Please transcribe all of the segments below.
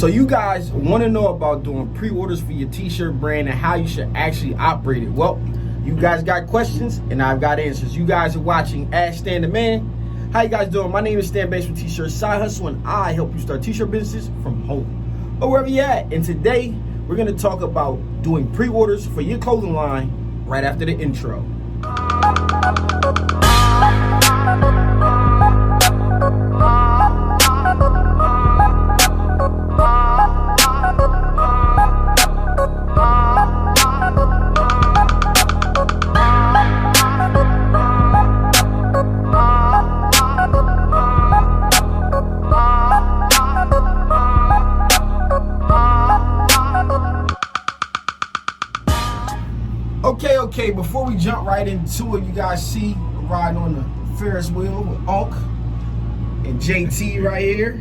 So you guys want to know about doing pre-orders for your t-shirt brand and how you should actually operate it. Well, you guys got questions and I've got answers. You guys are watching Ask Stan the Man. How you guys doing? My name is Stan Banks from T-Shirt Side Hustle, and I help you start t-shirt businesses from home or wherever you're at. And today we're going to talk about doing pre-orders for your clothing line right after the intro. Okay, before we jump right into it, you guys see riding on the Ferris wheel with Unc and JT right here.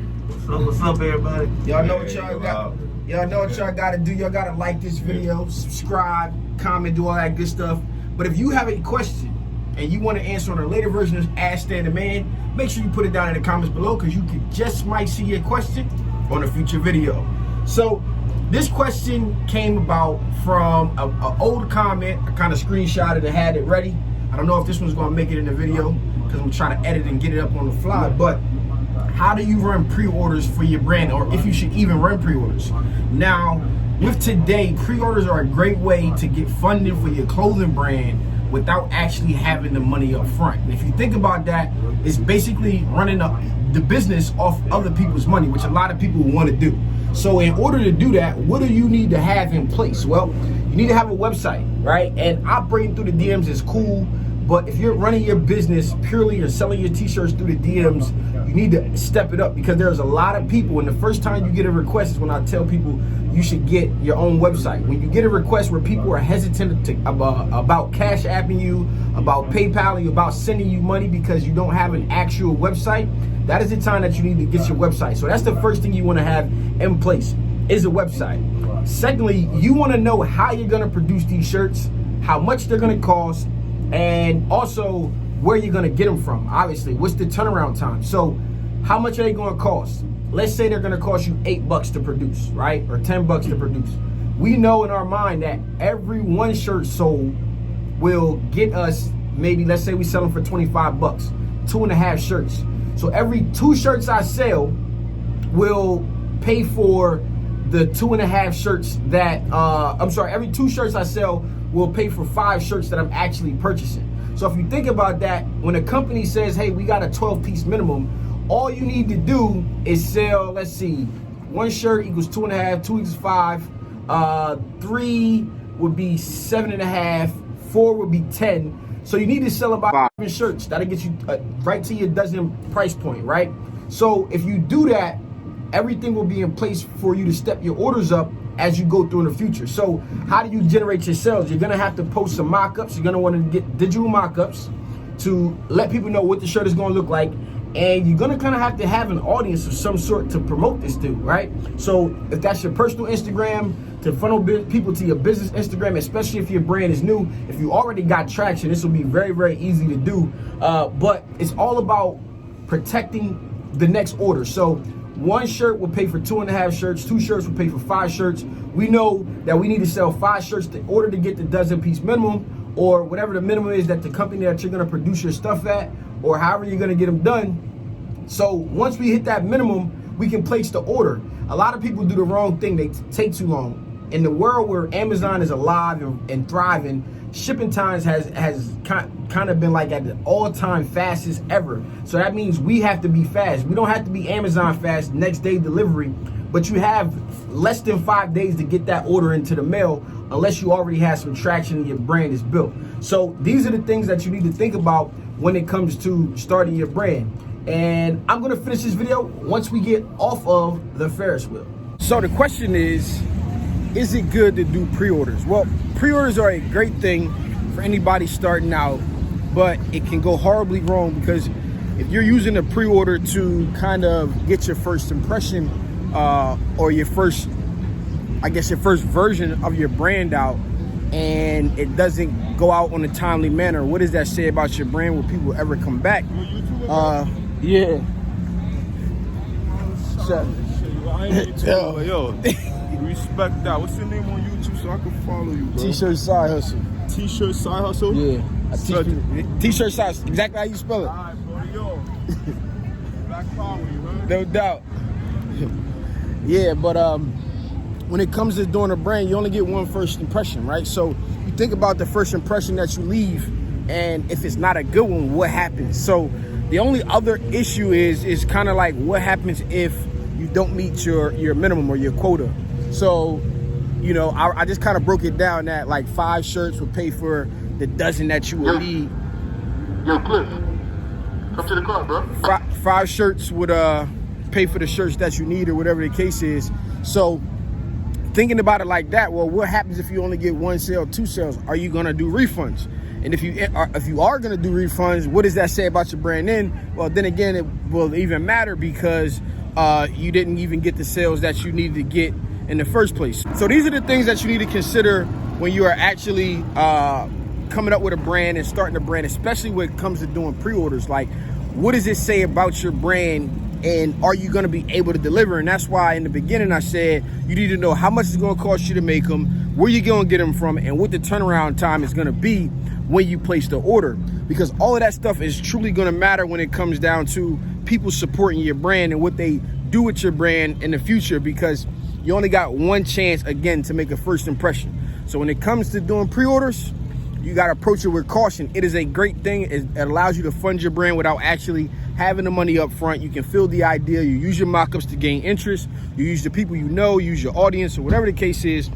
What's up, everybody? Y'all know what y'all got. Y'all know what y'all gotta do. Y'all gotta like this video, subscribe, comment, do all that good stuff. But if you have a question and you want to answer on a later version of Ask Stan the Man, make sure you put it down in the comments below, because you just might see your question on a future video. So this question came about from an old comment. I kind of screenshotted and had it ready. I don't know if this one's going to make it in the video because I'm trying to edit and get it up on the fly. But how do you run pre-orders for your brand, or if you should even run pre-orders? Now, with today, pre-orders are a great way to get funding for your clothing brand without actually having the money up front. And if you think about that, it's basically running the business off other people's money, which a lot of people want to do. So in order to do that, what do you need to have in place? Well, you need to have a website, right? And operating through the DMs is cool, but if you're running your business purely or selling your t-shirts through the DMs, you need to step it up, because there's a lot of people, and the first time you get a request is when I tell people you should get your own website. When you get a request where people are hesitant about cash apping you, about PayPal you, about sending you money because you don't have an actual website, that is the time that you need to get your website. So that's the first thing you want to have in place, is a website. Secondly, you want to know how you're going to produce these shirts, how much they're going to cost, and also where you're going to get them from. Obviously, what's the turnaround time? So how much are they going to cost? Let's say they're going to cost you $8 to produce, right? Or $10 to produce. We know in our mind that every one shirt sold will get us, maybe, let's say we sell them for $25, 2.5 shirts. So every 2 shirts I sell will pay for the 2.5 shirts that, every 2 shirts I sell will pay for 5 shirts that I'm actually purchasing. So if you think about that, when a company says, hey, we got a 12-piece minimum, all you need to do is sell, let's see, 1 shirt equals 2.5, 2 equals 5, 3 would be 7.5, 4 would be 10. So you need to sell about 5 shirts. That'll get you right to your dozen price point, right? So if you do that, everything will be in place for you to step your orders up as you go through in the future. So how do you generate your sales? You're gonna have to post some mock-ups. You're gonna want to get digital mock-ups to let people know what the shirt is gonna look like. And you're gonna kind of have to have an audience of some sort to promote this to, right? So if that's your personal Instagram, to funnel people to your business Instagram, especially if your brand is new, if you already got traction, this will be very, very easy to do. But it's all about protecting the next order. So 1 shirt will pay for 2.5 shirts, 2 shirts will pay for 5 shirts. We know that we need to sell 5 shirts in order to get the dozen-piece minimum, or whatever the minimum is that the company that you're gonna produce your stuff at, or however you're gonna get them done. So once we hit that minimum, we can place the order. A lot of people do the wrong thing. They take too long. In the world where Amazon is alive and thriving, shipping times has kind of been like at the all-time fastest ever. So that means we have to be fast. We don't have to be Amazon fast, next day delivery, but you have less than 5 days to get that order into the mail, unless you already have some traction and your brand is built. So these are the things that you need to think about when it comes to starting your brand. And I'm gonna finish this video once we get off of the Ferris wheel. So the question is it good to do pre-orders? Well, pre-orders are a great thing for anybody starting out, but it can go horribly wrong, because if you're using a pre-order to kind of get your first impression, or your first version of your brand out, and it doesn't go out on a timely manner, what does that say about your brand? Will people ever come back? Yeah. So, I ain't need to know, but yo, respect that. What's your name on YouTube so I can follow you, bro? T-shirt side hustle. T-shirt side hustle? Yeah. Spell it. T-shirt side, exactly how you spell it. Alright, bro, yo. Black power, you heard? No doubt. Yeah, but when it comes to doing a brand, you only get one first impression, right? So you think about the first impression that you leave, and if it's not a good one, what happens? So the only other issue is kind of like what happens if you don't meet your minimum or your quota. So, you know, I just kind of broke it down that like 5 shirts would pay for the dozen that you would need. Yo, Cliff, come to the car, bro. 5 shirts would pay for the shirts that you need or whatever the case is. So thinking about it like that, well, what happens if you only get 1 sale, 2 sales? Are you gonna do refunds? And if you are gonna do refunds, what does that say about your brand then? Well, then again, it will even matter because you didn't even get the sales that you needed to get in the first place. So these are the things that you need to consider when you are actually coming up with a brand and starting a brand, especially when it comes to doing pre-orders. Like, what does it say about your brand? And are you going to be able to deliver? And that's why in the beginning I said you need to know how much it's going to cost you to make them, where you're going to get them from, and what the turnaround time is going to be when you place the order. Because all of that stuff is truly going to matter when it comes down to people supporting your brand and what they do with your brand in the future, because you only got one chance, again, to make a first impression. So when it comes to doing pre-orders, you got to approach it with caution. It is a great thing. It allows you to fund your brand without actually having the money up front. You can fill the idea. You use your mock-ups to gain interest. You use the people you know, use your audience, or whatever the case is,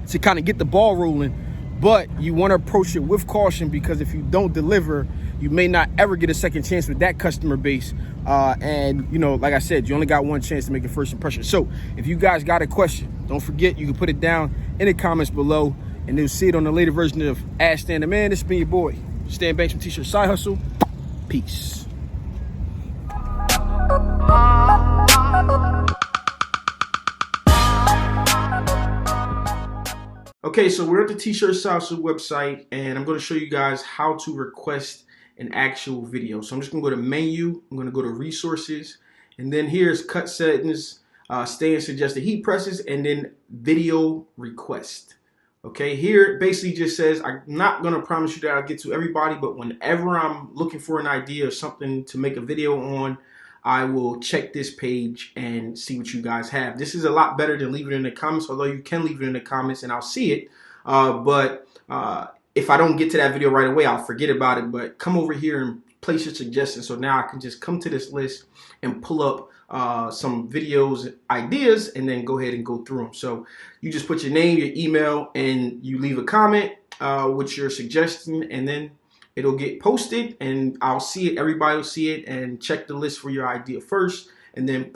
to kind of get the ball rolling. But you want to approach it with caution, because if you don't deliver, you may not ever get a second chance with that customer base. And, you know, like I said, you only got one chance to make a first impression. So if you guys got a question, don't forget, you can put it down in the comments below, and you'll see it on the later version of Ask Stan the Man. This has been your boy, Stan Banks from T-Shirt Side Hustle. Peace. Okay, so we're at the T-Shirt Side Hustle website, and I'm going to show you guys how to request an actual video. So I'm just going to go to menu, I'm going to go to resources, and then here's cut settings, stay and suggested heat presses, and then video request. Okay, here it basically just says, I'm not going to promise you that I'll get to everybody, but whenever I'm looking for an idea or something to make a video on, I will check this page and see what you guys have. This is a lot better than leaving it in the comments, although you can leave it in the comments and I'll see it. But if I don't get to that video right away, I'll forget about it. But come over here and place your suggestions. So now I can just come to this list and pull up some videos, ideas, and then go ahead and go through them. So you just put your name, your email, and you leave a comment with your suggestion, and then it'll get posted and I'll see it. Everybody will see it and check the list for your idea first, and then